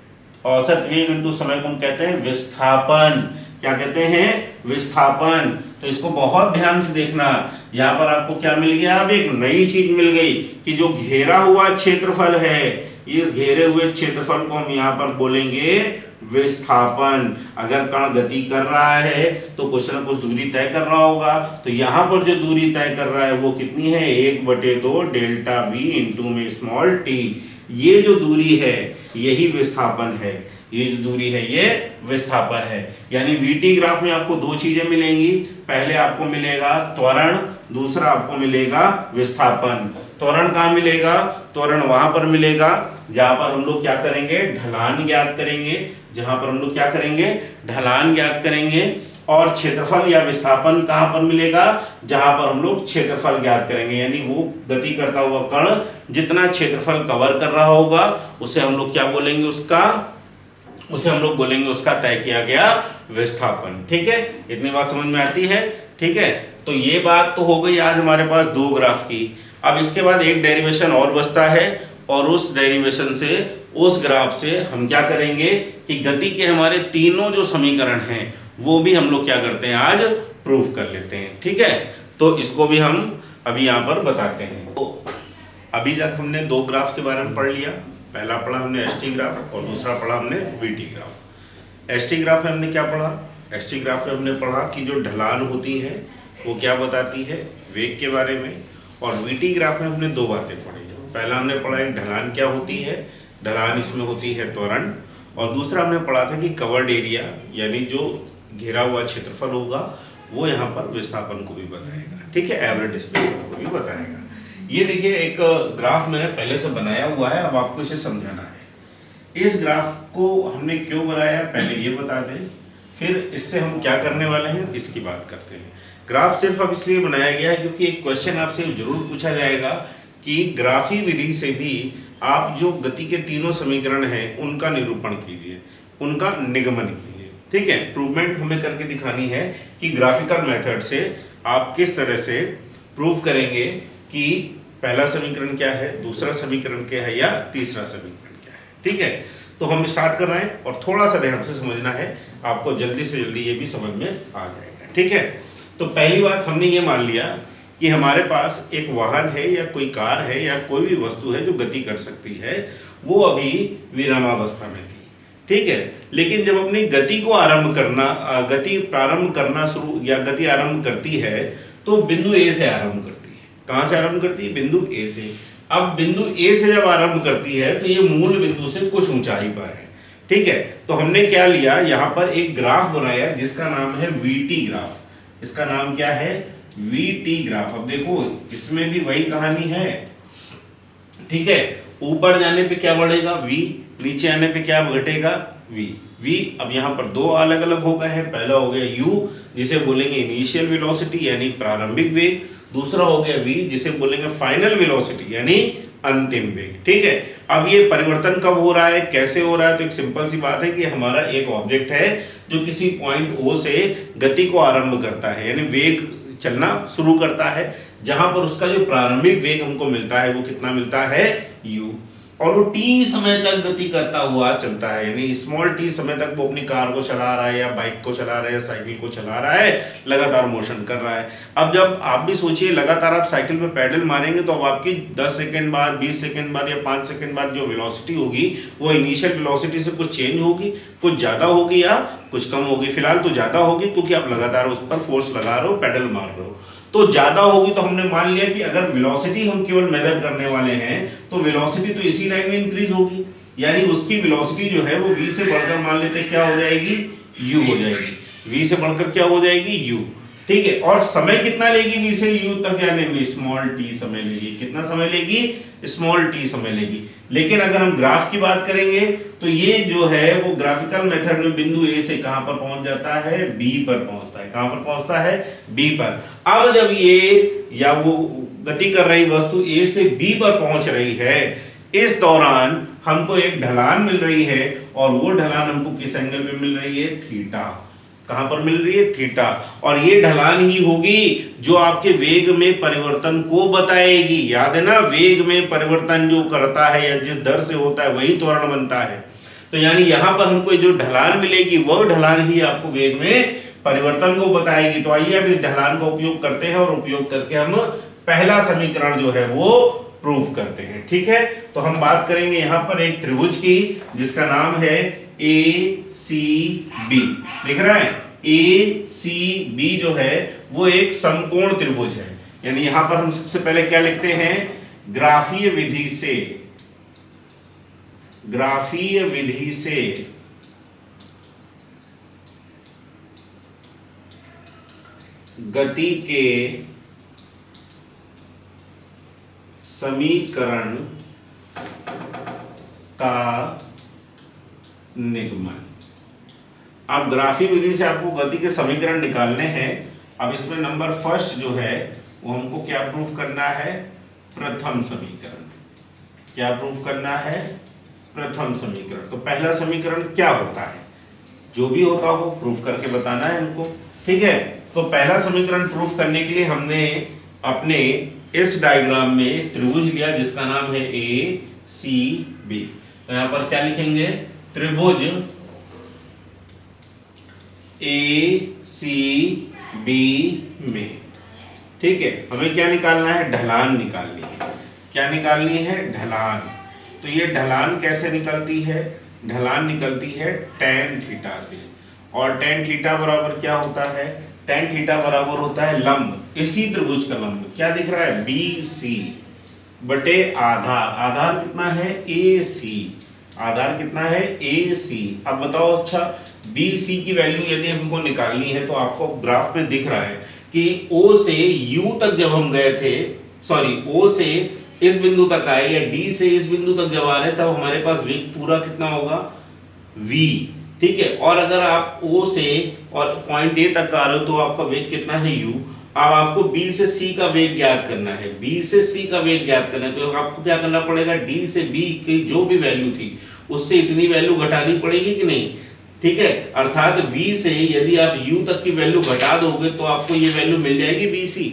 [SPEAKER 1] औसत वेग इंटू समय को हम कहते हैं विस्थापन। क्या कहते हैं, विस्थापन। तो इसको बहुत ध्यान से देखना, यहाँ पर आपको क्या मिल गया, अब एक नई चीज मिल गई कि जो घेरा हुआ क्षेत्रफल है, इस घेरे हुए क्षेत्रफल को हम यहाँ पर बोलेंगे विस्थापन। अगर कण गति कर रहा है तो कुछ ना कुछ दूरी तय कर रहा होगा, तो यहाँ पर जो दूरी तय कर रहा है वो कितनी है, 1/2 डेल्टा v इंटू में स्मॉल t। ये जो दूरी है यही विस्थापन है, ये जो दूरी है ये विस्थापन है। यानी vt ग्राफ में आपको दो चीजें मिलेंगी, पहले आपको मिलेगा त्वरण, दूसरा आपको मिलेगा विस्थापन। त्वरण कहाँ मिलेगा, त्वरण वहां पर मिलेगा जहां पर हम लोग क्या करेंगे, ढलान ज्ञात करेंगे, जहां पर हम लोग क्या करेंगे, ढलान ज्ञात करेंगे। और क्षेत्रफल या विस्थापन कहां पर मिलेगा, जहां पर हम लोग क्षेत्रफल ज्ञात करेंगे। यानी वो गति करता हुआ कण जितना क्षेत्रफल कवर कर रहा होगा उसे हम लोग क्या बोलेंगे, उसे हम लोग बोलेंगे उसका तय किया गया विस्थापन। ठीक है, इतनी बात समझ में आती है। ठीक है, तो ये बात तो हो गई आज हमारे पास दो ग्राफ की। अब इसके बाद एक डेरिवेशन और बचता है, और उस डेरिवेशन से, उस ग्राफ से हम क्या करेंगे कि गति के हमारे तीनों जो समीकरण हैं वो भी हम लोग क्या करते हैं, आज प्रूफ कर लेते हैं। ठीक है, तो इसको भी हम अभी यहाँ पर बताते हैं। तो अभी तक हमने दो ग्राफ के बारे में पढ़ लिया, पहला पढ़ा हमने एसटी ग्राफ और दूसरा पढ़ा हमने वीटी ग्राफ। एसटी ग्राफ में हमने क्या पढ़ा, एसटी ग्राफ में हमने पढ़ा कि जो ढलान होती है वो क्या बताती है, वेग के बारे में। और वीटी ग्राफ में हमने दो बातें पढ़ी। पहला हमने पढ़ा कि ढलान क्या होती है, ढलान इसमें होती है त्वरण। और दूसरा हमने पढ़ा था कि कवर्ड एरिया यानी जो घेरा हुआ क्षेत्रफल होगा वो यहाँ पर विस्थापन को भी बताएगा। ठीक है, एवरेज डिस्प्लेसमेंट को भी बताएगा। ये देखिए एक ग्राफ मैंने पहले से बनाया हुआ है, अब आपको इसे समझाना है। इस ग्राफ को हमने क्यों बनाया पहले ये बता दें, फिर इससे हम क्या करने वाले हैं इसकी बात करते हैं। ग्राफ सिर्फ अब इसलिए बनाया गया है क्योंकि एक क्वेश्चन आपसे जरूर पूछा जाएगा कि ग्राफी विधि से भी आप जो गति के तीनों समीकरण हैं उनका निरूपण कीजिए, उनका निगमन कीजिए। ठीक है, प्रूवमेंट हमें करके दिखानी है कि ग्राफिकल मेथड से आप किस तरह से प्रूव करेंगे कि पहला समीकरण क्या है, दूसरा समीकरण क्या है या तीसरा समीकरण क्या है। ठीक है, तो हम स्टार्ट कर रहे हैं और थोड़ा सा ध्यान से समझना है, आपको जल्दी से जल्दी ये भी समझ में आ जाएगा। ठीक है, तो पहली बात हमने ये मान लिया कि हमारे पास एक वाहन है या कोई कार है या कोई भी वस्तु है जो गति कर सकती है, वो अभी विरामावस्था में थी। ठीक है, लेकिन जब अपनी गति को गति प्रारंभ करना शुरू या गति आरंभ करती है तो बिंदु ए से आरंभ करती है। कहाँ से आरंभ करती है, बिंदु ए से। अब बिंदु ए से जब आरंभ करती है तो ये मूल बिंदु से कुछ ऊंचाई पर है। ठीक है, तो हमने क्या लिया, यहाँ पर एक ग्राफ बनाया जिसका नाम है वीटी ग्राफ। इसका नाम क्या है, वीटी ग्राफ। अब देखो इसमें भी वही कहानी है। ठीक है, ऊपर जाने पे क्या बढ़ेगा v, नीचे आने पे क्या घटेगा v। अब यहाँ पर दो अलग अलग हो गए हैं, पहला हो गया u जिसे बोलेंगे इनिशियल वेलोसिटी यानी प्रारंभिक वेग, दूसरा हो गया v जिसे बोलेंगे फाइनल वेलोसिटी यानी अंतिम वेग। ठीक है, अब ये परिवर्तन कब हो रहा है, कैसे हो रहा है, तो एक सिंपल सी बात है कि हमारा एक ऑब्जेक्ट है जो किसी पॉइंट O से गति को आरंभ करता है यानी वेग चलना शुरू करता है, जहां पर उसका जो प्रारंभिक वेग हमको मिलता है वो कितना मिलता है, u। और वो t समय तक गति करता हुआ चलता है यानी स्मॉल t समय तक वो अपनी कार को चला रहा है या बाइक को चला रहा है या साइकिल को चला रहा है, लगातार मोशन कर रहा है। अब जब आप भी सोचिए लगातार आप साइकिल पे पैडल मारेंगे तो अब आपकी 10 सेकंड बाद, 20 सेकंड बाद या 5 सेकंड बाद जो वेलोसिटी होगी वो इनिशियल वेलोसिटी से कुछ चेंज होगी, कुछ ज्यादा होगी या कुछ कम होगी। फिलहाल तो ज्यादा होगी क्योंकि आप लगातार उस पर फोर्स लगा रहे हो, पैडल मार रहे हो, तो ज्यादा होगी। तो हमने मान लिया कि अगर वेलोसिटी हम केवल मेजर करने वाले हैं तो वेलोसिटी तो इसी लाइन में इंक्रीज होगी, यानी उसकी वेलोसिटी जो है वो v से बढ़कर मान लेते हैं क्या हो जाएगी, u हो जाएगी। v से बढ़कर क्या हो जाएगी, u। ठीक है, और समय कितना लेगी v से u तक जाने में, स्मॉल t समय लेगी। कितना समय लेगी, स्मॉल t समय लेगी। लेकिन अगर हम ग्राफ की बात करेंगे तो ये जो है वो ग्राफिकल मेथड में बिंदु A से कहां पर पहुंच जाता है, B पर पहुंचता है। कहां पर पहुंचता है, B पर। अब जब ये या वो गति कर रही वस्तु A से B पर पहुंच रही है, इस दौरान हमको एक ढलान मिल रही है और वो ढलान हमको किस एंगल पे मिल रही है, थीटा। कहां पर मिल रही है, थीटा। और ये ढलान ही होगी जो आपके वेग में परिवर्तन को बताएगी। याद है ना, वेग में परिवर्तन जो करता है या जिस दर से होता है वही त्वरण बनता है। तो यानी यहाँ पर हमको जो ढलान मिलेगी वो ढलान ही आपको वेग में परिवर्तन को बताएगी। तो आइए अब इस ढलान का उपयोग करते हैं और उपयोग करके हम पहला समीकरण जो है वो प्रूव करते हैं। ठीक है, तो हम बात करेंगे यहाँ पर एक त्रिभुज की जिसका नाम है ACB। दिख रहा है, ACB जो है वो एक समकोण त्रिभुज है। यानी यहां पर हम सबसे पहले क्या लिखते हैं, ग्राफीय विधि से गति के समीकरण का निगमन। अब ग्राफीय विधि से आपको गति के समीकरण निकालने हैं। अब इसमें नंबर फर्स्ट जो है वो हमको क्या प्रूफ करना है, प्रथम समीकरण। क्या प्रूफ करना है, प्रथम समीकरण। तो पहला समीकरण क्या होता है, जो भी होता हो प्रूफ करके बताना है हमको। ठीक है, तो पहला समीकरण प्रूफ करने के लिए हमने अपने इस डायग्राम में त्रिभुज लिया जिसका नाम है ACB। तो यहां पर क्या लिखेंगे, त्रिभुज ACB में, ठीक है, हमें क्या निकालना है, ढलान निकालनी है। क्या निकालनी है, ढलान। तो ये ढलान कैसे निकलती है, ढलान निकलती है tan थीटा से। और tan थीटा बराबर क्या होता है, tan थीटा बराबर होता है लंब, इसी त्रिभुज का लंब। क्या दिख रहा है, BC बटे आधार। आधार कितना है, AC। आधार कितना है, AC। अब बताओ, अच्छा BC की वैल्यू यदि हमको निकालनी है तो आपको ग्राफ में दिख रहा है कि O से U तक जब हम गए थे, सॉरी O से इस बिंदु तक आए या D से इस बिंदु तक जब आ रहे तब हमारे पास वेग पूरा कितना होगा, V। ठीक है, और अगर आप O से और पॉइंट A तक आ रहे हो तो आपका वेग कितना है, U। अब आपको B से C का वेग ज्ञात करना है, B से C का वेग ज्ञात करना है। तो आपको क्या करना पड़ेगा, D से B की जो भी वैल्यू थी उससे इतनी वैल्यू घटानी पड़ेगी कि नहीं। ठीक है, अर्थात V से यदि आप U तक की वैल्यू घटा दोगे तो आपको ये वैल्यू मिल जाएगी BC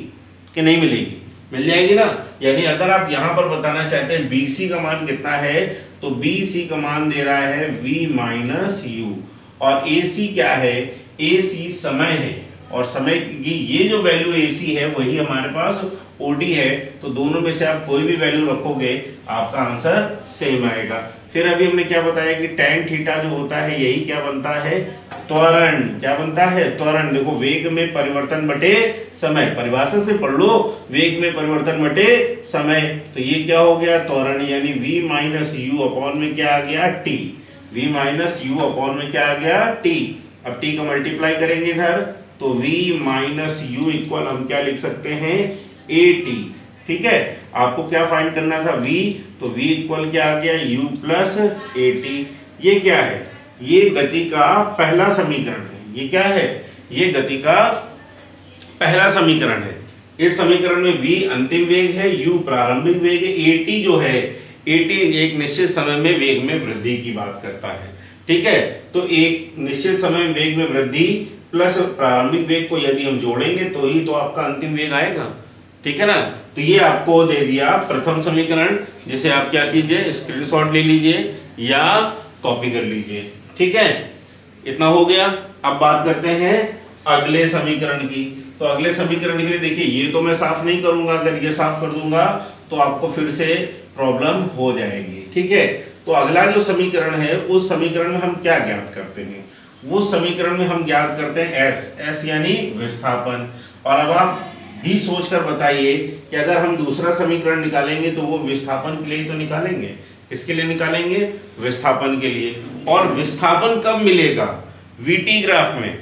[SPEAKER 1] कि नहीं मिलेगी, मिल जाएगी ना। यानी अगर आप यहां पर बताना चाहते हैं BC का मान कितना है, तो BC का मान दे रहा है V माइनस U। और AC क्या है, AC समय है, और समय की ये जो वैल्यू AC है वही हमारे पास OD है। तो दोनों में से आप कोई भी वैल्यू रखोगे आपका आंसर सेम आएगा। फिर अभी हमने क्या बताया कि tan थीटा जो होता है यही क्या बनता है, त्वरण। क्या बनता है, त्वरण। देखो, वेग में परिवर्तन बटे समय, परिभाषा से पढ़ लो, वेग में परिवर्तन बटे समय। तो ये क्या हो गया, त्वरण, यानी V माइनस U अपॉन में क्या आ गया, T। V minus U upon में क्या आ गया, T। अब T का मल्टीप्लाई करेंगे इधर तो V माइनस U इक्वल हम क्या लिख सकते हैं, AT। ठीक है, आपको क्या फाइंड करना था, V। तो V इक्वल क्या आ गया, U प्लस AT। ये क्या है, ये गति का पहला समीकरण है। ये क्या है, ये गति का पहला समीकरण है। इस समीकरण में V अंतिम वेग है, U प्रारंभिक वेग है, AT जो है, AT एक निश्चित समय में वेग में वृद्धि की बात करता है। ठीक है, तो एक निश्चित समय में वेग में वृद्धि प्लस प्रारंभिक वेग को यदि हम जोड़ेंगे तो ही तो आपका अंतिम वेग आएगा। ठीक है ना। तो ये आपको दे दिया प्रथम समीकरण, जिसे आप क्या कीजिए, स्क्रीनशॉट ले लीजिए या कॉपी कर लीजिए। ठीक है, इतना हो गया। अब बात करते हैं अगले समीकरण की। तो अगले समीकरण के लिए देखिए, ये तो मैं साफ नहीं करूंगा, अगर ये साफ कर दूंगा तो आपको फिर से प्रॉब्लम हो जाएगी। ठीक है, तो अगला जो समीकरण है उस समीकरण में हम क्या ज्ञात करते हैं, वो समीकरण में हम ज्ञात करते हैं S यानी विस्थापन। और अब आप भी सोचकर बताइए कि अगर हम दूसरा समीकरण निकालेंगे तो वो विस्थापन के लिए तो निकालेंगे, किसके लिए निकालेंगे, विस्थापन के लिए। और विस्थापन कब मिलेगा, VT ग्राफ में।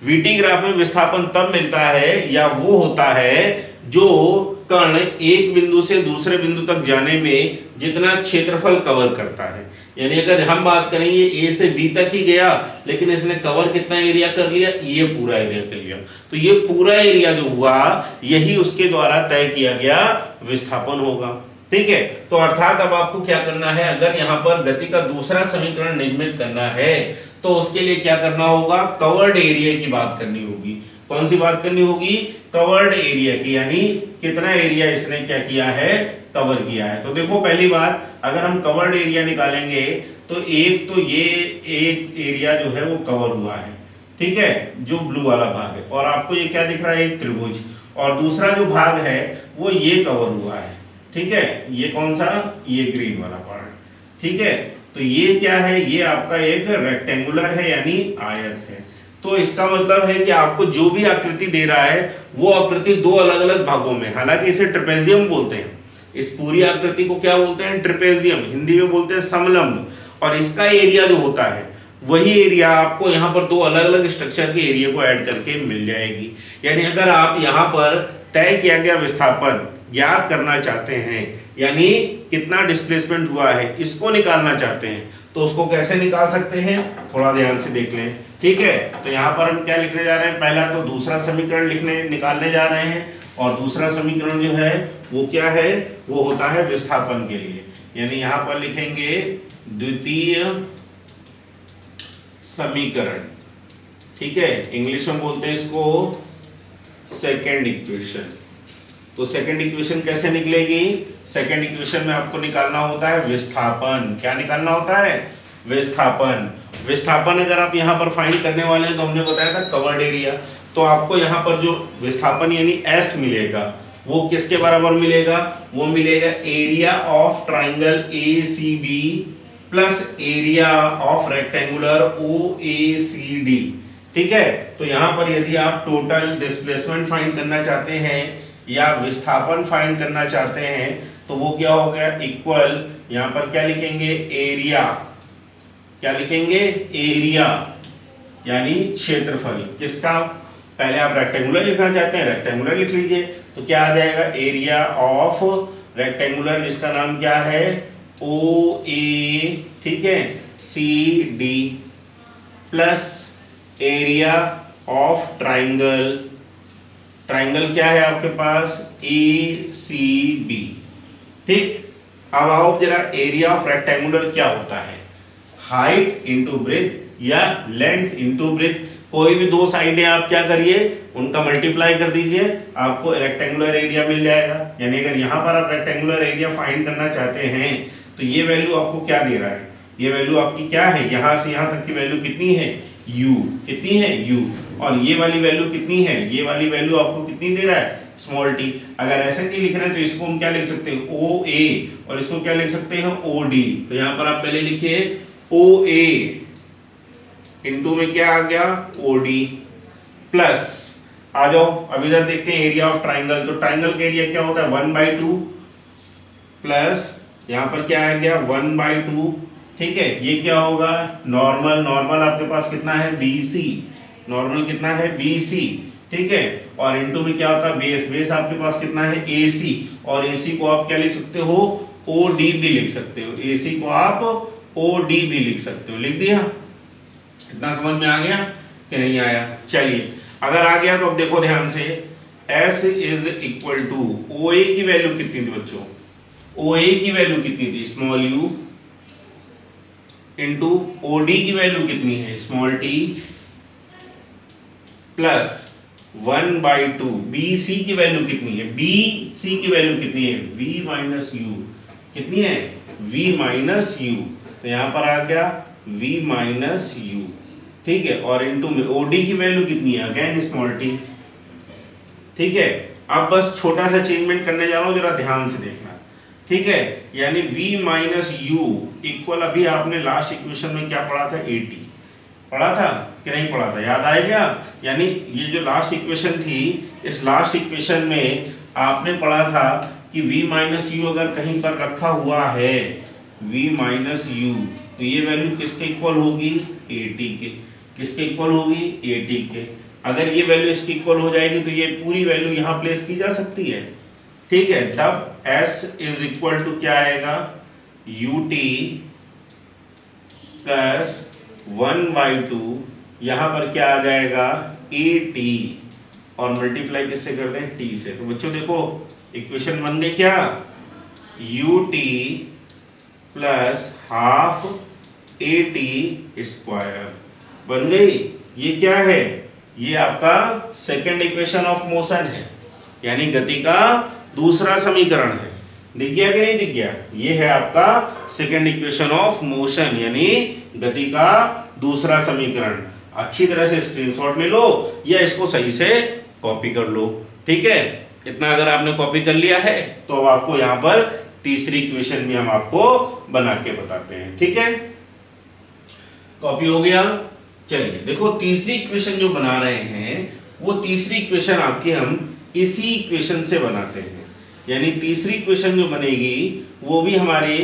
[SPEAKER 1] VT ग्राफ में विस्थापन तब मिलता है या वो होता है जो कण एक बिंदु से दूसरे बिंदु तक जाने में जितना क्षेत्रफल कवर करता है। यानी अगर हम बात करें ये A से B तक ही गया, लेकिन इसने कवर कितना एरिया कर लिया, ये पूरा एरिया कर लिया। तो ये पूरा एरिया जो हुआ यही उसके द्वारा तय किया गया विस्थापन होगा। ठीक है, तो अर्थात अब आपको क्या करना है, अगर यहाँ पर गति का दूसरा समीकरण निर्मित करना है तो उसके लिए क्या करना होगा, कवर्ड एरिया की बात करनी होगी। कौन सी बात करनी होगी, कवर्ड एरिया की, यानी कितना एरिया इसने क्या किया है, कवर किया है। तो देखो, पहली बात अगर हम कवर्ड एरिया निकालेंगे तो ये एक एरिया जो है वो कवर हुआ है, ठीक है, जो ब्लू वाला भाग है, और आपको ये क्या दिख रहा है, एक त्रिभुज, और दूसरा जो भाग है वो ये कवर हुआ है, ठीक है, ये कौन सा, ये ग्रीन वाला पार्ट, ठीक है। तो ये क्या है, ये आपका एक रेक्टेंगुलर है यानी आयत है। तो इसका मतलब है कि आपको जो भी आकृति दे रहा है वो आकृति दो अलग अलग भागों में, हालांकि इसे ट्रेपेजियम बोलते हैं, इस पूरी आकृति को क्या बोलते हैं, ट्रेपेजियम, हिंदी में बोलते हैं समलंब, और इसका एरिया जो होता है वही एरिया आपको यहाँ पर दो अलग अलग स्ट्रक्चर के एरिया को ऐड करके मिल जाएगी। यानी अगर आप यहाँ पर तय किया गया विस्थापन ज्ञात करना चाहते हैं, यानी कितना डिस्प्लेसमेंट हुआ है इसको निकालना चाहते हैं, तो उसको कैसे निकाल सकते हैं, थोड़ा ध्यान से देख लें, ठीक है। तो यहाँ पर हम क्या लिखने जा रहे हैं, पहला तो दूसरा समीकरण निकालने जा रहे हैं, और दूसरा समीकरण जो है वो क्या है, वो होता है विस्थापन के लिए, यानी यहाँ पर लिखेंगे द्वितीय समीकरण, ठीक है, इंग्लिश में बोलते हैं इसको सेकेंड इक्वेशन। तो सेकेंड इक्वेशन कैसे निकलेगी, सेकेंड इक्वेशन में आपको निकालना होता है विस्थापन, क्या निकालना होता है, विस्थापन। विस्थापन अगर आप यहाँ पर फाइंड करने वाले हैं तो हमने बताया था कवर्ड एरिया, तो आपको यहाँ पर जो विस्थापन यानी S मिलेगा वो किसके बराबर मिलेगा, वो मिलेगा area of triangle ACB plus area of rectangular OACD, ठीक है। तो यहाँ पर यदि आप टोटल डिस्प्लेसमेंट फाइंड करना चाहते हैं या विस्थापन फाइंड करना चाहते हैं तो वो क्या हो गया, इक्वल, यहाँ पर क्या लिखेंगे, एरिया, क्या लिखेंगे, एरिया यानी क्षेत्रफल, किसका, पहले आप रेक्टेंगुलर लिखना चाहते हैं रेक्टेंगुलर लिख लीजिए, तो क्या आ जाएगा, एरिया ऑफ रेक्टेंगुलर जिसका नाम क्या है OA, ठीक है, CD plus area of triangle, triangle क्या है आपके पास ACB, ठीक। अब आओ जरा एरिया ऑफ रेक्टेंगुलर क्या होता है, हाइट इंटू ब्रेथ या लेंथ इंटू ब्रेथ, कोई भी दो साइडें आप क्या करिए उनका मल्टीप्लाई कर दीजिए, आपको रेक्टेंगुलर एरिया मिल जाएगा। यानी अगर यहाँ पर आप रेक्टेंगुलर एरिया फाइंड करना चाहते हैं तो ये वैल्यू आपको क्या दे रहा है, ये वैल्यू आपकी क्या है, यहाँ से यहाँ तक की वैल्यू कितनी है, U, कितनी है U, और ये वाली वैल्यू कितनी है, ये वाली वैल्यू आपको कितनी दे रहा है, स्मॉल t। अगर ऐसे नहीं लिख रहे हैं तो इसको हम क्या लिख सकते हैं OA, और इसको क्या लिख सकते हैं OD। तो यहाँ पर आप पहले लिखिए OA इंटू में क्या आ गया OD प्लस, आ जाओ अब इधर देखते हैं एरिया ऑफ ट्राइंगल, तो ट्राइंगल का एरिया क्या होता है 1/2 प्लस यहाँ पर क्या आ गया 1/2, ठीक है। ये क्या होगा नॉर्मल, नॉर्मल आपके पास कितना है BC, नॉर्मल कितना है BC, ठीक है, और इनटू में क्या होता है बेस, बेस आपके पास कितना है AC, और AC को आप क्या लिख सकते हो OD भी लिख सकते हो, AC को आप OD भी लिख सकते हो, लिख दिया, इतना समझ में आ गया कि नहीं आया। चलिए अगर आ गया तो अब देखो ध्यान से, S is equal to OA की वैल्यू कितनी थी बच्चों, OA की वैल्यू कितनी थी स्मॉल u इंटू OD की वैल्यू कितनी है स्मॉल t प्लस 1/2, BC की वैल्यू कितनी है, BC की वैल्यू कितनी है V माइनस u, कितनी है V माइनस u, तो यहां पर आ गया V माइनस u, ठीक है, और इनटू में OD की वैल्यू कितनी है अगेन स्मॉल t, ठीक है। अब बस छोटा सा चेंजमेंट करने जा रहा हूं, जरा ध्यान से देखना, ठीक है। यानी V माइनस u इक्वल, अभी आपने लास्ट इक्वेशन में क्या पढ़ा था 80, पढ़ा था कि नहीं पढ़ा था, याद आएगा। यानी ये जो लास्ट इक्वेशन थी, इस लास्ट इक्वेशन में आपने पढ़ा था कि V माइनस यू अगर कहीं पर रखा हुआ है V माइनस यू, तो ये वैल्यू किसके इक्वल होगी 80 के, किसके इक्वल होगी 80 के। अगर ये वैल्यू इसकी इक्वल हो जाएगी तो ये पूरी वैल्यू यहाँ प्लेस की जा सकती है, ठीक है। तब S इज इक्वल टू क्या आएगा ut प्लस 1/2, यहाँ पर क्या आ जाएगा at, और मल्टीप्लाई किससे कर दें t से। तो बच्चों देखो इक्वेशन बन गई क्या, ut plus half at square बन गई। ये क्या है, ये आपका सेकेंड इक्वेशन ऑफ मोशन है, यानी गति का दूसरा समीकरण है। दिख गया कि नहीं दिख गया? ये है आपका सेकेंड इक्वेशन ऑफ मोशन, यानी गति का दूसरा समीकरण। अच्छी तरह से स्क्रीनशॉट ले लो या इसको सही से कॉपी कर लो, ठीक है। इतना अगर आपने कॉपी कर लिया है तो अब आपको यहाँ पर तीसरी इक्वेशन भी हम आपको बना के बताते हैं, ठीक है। कॉपी हो गया। चलिए देखो तीसरी इक्वेशन जो बना रहे हैं वो तीसरी इक्वेशन आपकी हम इसी इक्वेशन से बनाते हैं, यानी तीसरी इक्वेशन जो बनेगी वो भी हमारे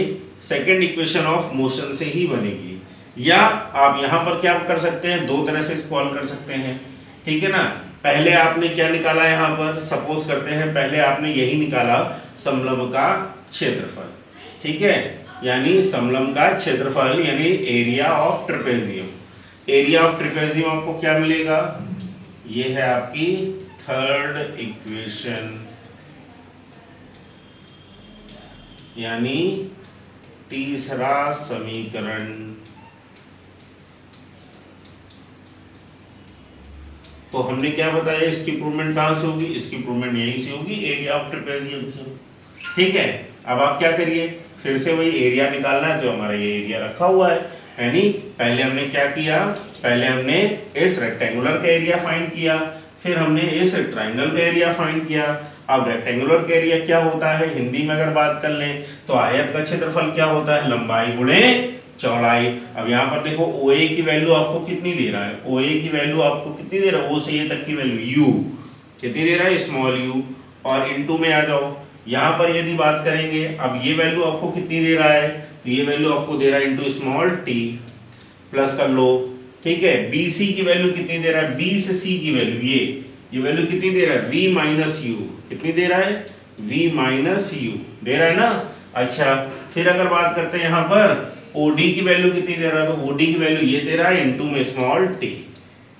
[SPEAKER 1] सेकेंड इक्वेशन ऑफ मोशन से ही बनेगी। या आप यहां पर क्या कर सकते हैं, दो तरह से सॉल्व कर सकते हैं, ठीक है ना। पहले आपने क्या निकाला यहां पर, सपोज करते हैं पहले आपने यही निकाला समलंब का क्षेत्रफल, ठीक है, यानी समलंब का क्षेत्रफल यानी area of trapezium. Area of trapezium आपको क्या मिलेगा, ये है आपकी थर्ड इक्वेशन, यानी तीसरा समीकरण। तो हमने क्या बताया, इसकी इंप्रूवमेंट कहां से होगी, इसकी इंप्रूवमेंट यहीं से होगी, एरिया ऑफ ट्रेपेजियम से, ठीक है। अब आप क्या करिए, फिर से वही एरिया निकालना है जो हमारा ये एरिया रखा हुआ है, यानी पहले हमने क्या किया, पहले हमने इस रेक्टेंगुलर का एरिया फाइंड किया, फिर हमने इस ट्राइंगल का एरिया फाइंड किया। अब रेक्टेंगुलर का एरिया क्या होता है, हिंदी में अगर बात कर लें तो आयत का क्षेत्रफल क्या होता है, लंबाई गुणे चौड़ाई। अब यहाँ पर देखो OA की वैल्यू आपको कितनी दे रहा है, OA की वैल्यू आपको कितनी दे रहा है, O से A तक की वैल्यू U कितनी दे रहा है, स्मॉल u, और इनटू में आ जाओ। यहाँ पर यदि बात करेंगे, अब ये वैल्यू आपको कितनी दे रहा है, तो ये वैल्यू आपको दे रहा है इनटू स्मॉल t, प्लस कर लो, ठीक है। BC की वैल्यू कितनी दे रहा है, B से C की वैल्यू ये वैल्यू कितनी दे रहा है, V माइनस U, कितनी दे रहा है, V माइनस U दे रहा है ना। अच्छा फिर अगर बात करते हैं यहाँ पर OD की वैल्यू कितनी दे रहा है, तो OD की वैल्यू ये दे रहा है इनटू में स्मॉल t,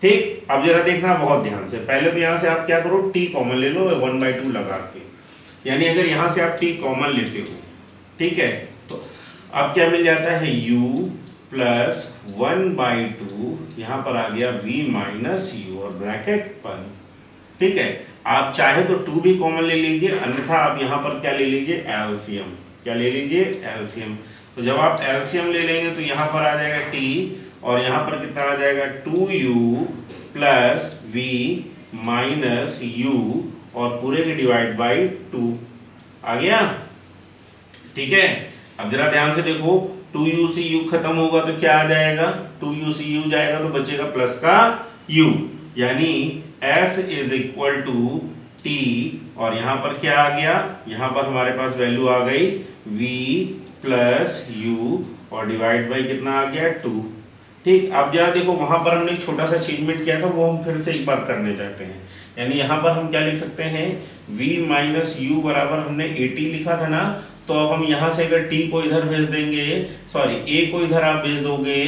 [SPEAKER 1] ठीक। अब जरा देखना बहुत ध्यान से, पहले तो यहाँ से आप क्या करो, t कॉमन ले लो 1/2 लगा के, यानी अगर यहाँ से आप t कॉमन लेते हो, ठीक है, तो अब क्या मिल जाता है u प्लस 1/2, यहाँ पर आ गया v माइनस u और ब्रैकेट पर, ठीक है। आप चाहे तो 2 भी कॉमन ले लीजिए, अन्यथा आप यहाँ पर क्या ले लीजिए, एलसीएम, क्या ले लीजिए, एलसीएम। तो जब आप एलसीएम ले लेंगे तो यहाँ पर आ जाएगा t और यहाँ पर कितना आ जाएगा 2u plus v minus u और पूरे के डिवाइड बाई 2 आ गया, ठीक है। अब जरा ध्यान से देखो, 2u से u खत्म होगा तो क्या आ जाएगा, 2u से u जाएगा तो बचेगा प्लस का u, यानी s is equal to t, और यहाँ पर क्या आ गया, यहाँ पर हमारे पास वैल्यू आ गई v प्लस u और डिवाइड बाई कितना आ गया 2, ठीक। अब जरा देखो वहां पर हमने एक छोटा सा चेंजमेंट किया था, वो हम फिर से एक बार करने चाहते हैं, यानी यहाँ पर हम क्या लिख सकते हैं, v माइनस u बराबर हमने 80 लिखा था ना, तो अब हम यहाँ से अगर t को इधर भेज देंगे, सॉरी a को इधर आप भेज दोगे,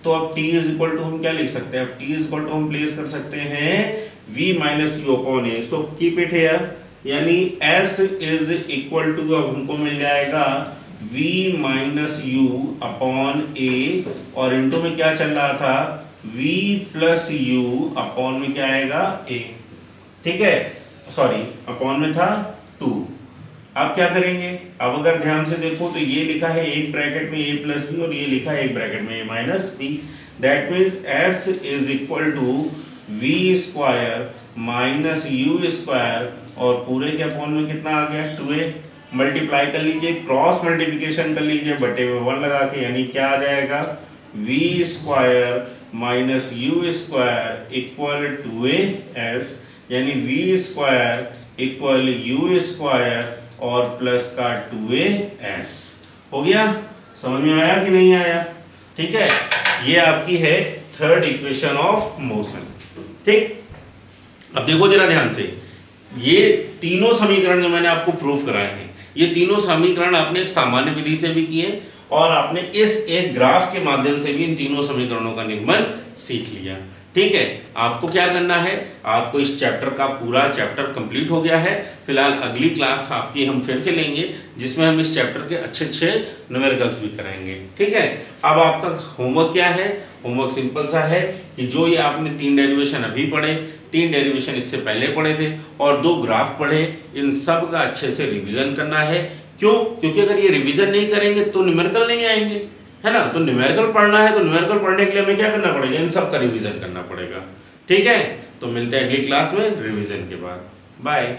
[SPEAKER 1] तो अब t इज इक्वल टू हम क्या लिख सकते हैं, अब t इज इक्वल टू हम प्लेस कर सकते हैं v minus u upon a, so keep it here, यानी s इज इक्वल टू अब हमको मिल जाएगा v minus u upon a, और इनटू में क्या चल रहा था, v प्लस u अपॉन में क्या आएगा a, ठीक है, सॉरी अपॉन में था 2। अब क्या करेंगे, अब अगर ध्यान से देखो तो ये लिखा है एक ब्रैकेट में a प्लस b और ये लिखा है एक ब्रैकेट में a minus b, that means s is equal to v square minus u square और पूरे के अपॉन में कितना आ गया 2a, मल्टीप्लाई कर लीजिए, क्रॉस मल्टीप्लिकेशन कर लीजिए बटे में 1 लगा के, यानी क्या आ जाएगा v square minus u square equal 2as, यानी v square equal u square और प्लस का 2as हो गया। समझ में आया कि नहीं आया, ठीक है। ये आपकी है थर्ड इक्वेशन ऑफ मोशन, ठीक। अब देखो जरा ध्यान से, ये तीनों समीकरण जो मैंने आपको प्रूफ कराए हैं, ये तीनों समीकरण आपने एक सामान्य विधि से भी किए और आपने इस एक ग्राफ के माध्यम से भी इन तीनों समीकरणों का निगमन सीख लिया, ठीक है। आपको क्या करना है, आपको इस चैप्टर का पूरा चैप्टर कंप्लीट हो गया है। फिलहाल अगली क्लास आपकी हम फिर से लेंगे जिसमें हम इस चैप्टर के अच्छे न्यूमेरिकल्स भी कराएंगे, ठीक है। अब आपका होमवर्क क्या है, होमवर्क सिंपल सा है कि जो ये आपने 3 डेरिवेशन अभी पढ़े, 3 डेरिवेशन इससे पहले पढ़े थे और 2 ग्राफ पढ़े, इन सब का अच्छे से रिवीजन करना है, क्यों? क्योंकि अगर ये रिवीजन नहीं करेंगे तो न्यूमेरिकल नहीं आएंगे, है ना। तो न्यूमेरिकल पढ़ना है तो न्यूमेरिकल पढ़ने के लिए हमें क्या करना पड़ेगा? इन सब का रिवीजन करना पड़ेगा। ठीक है, तो मिलते हैं अगली क्लास में रिवीजन के बाद। बाय।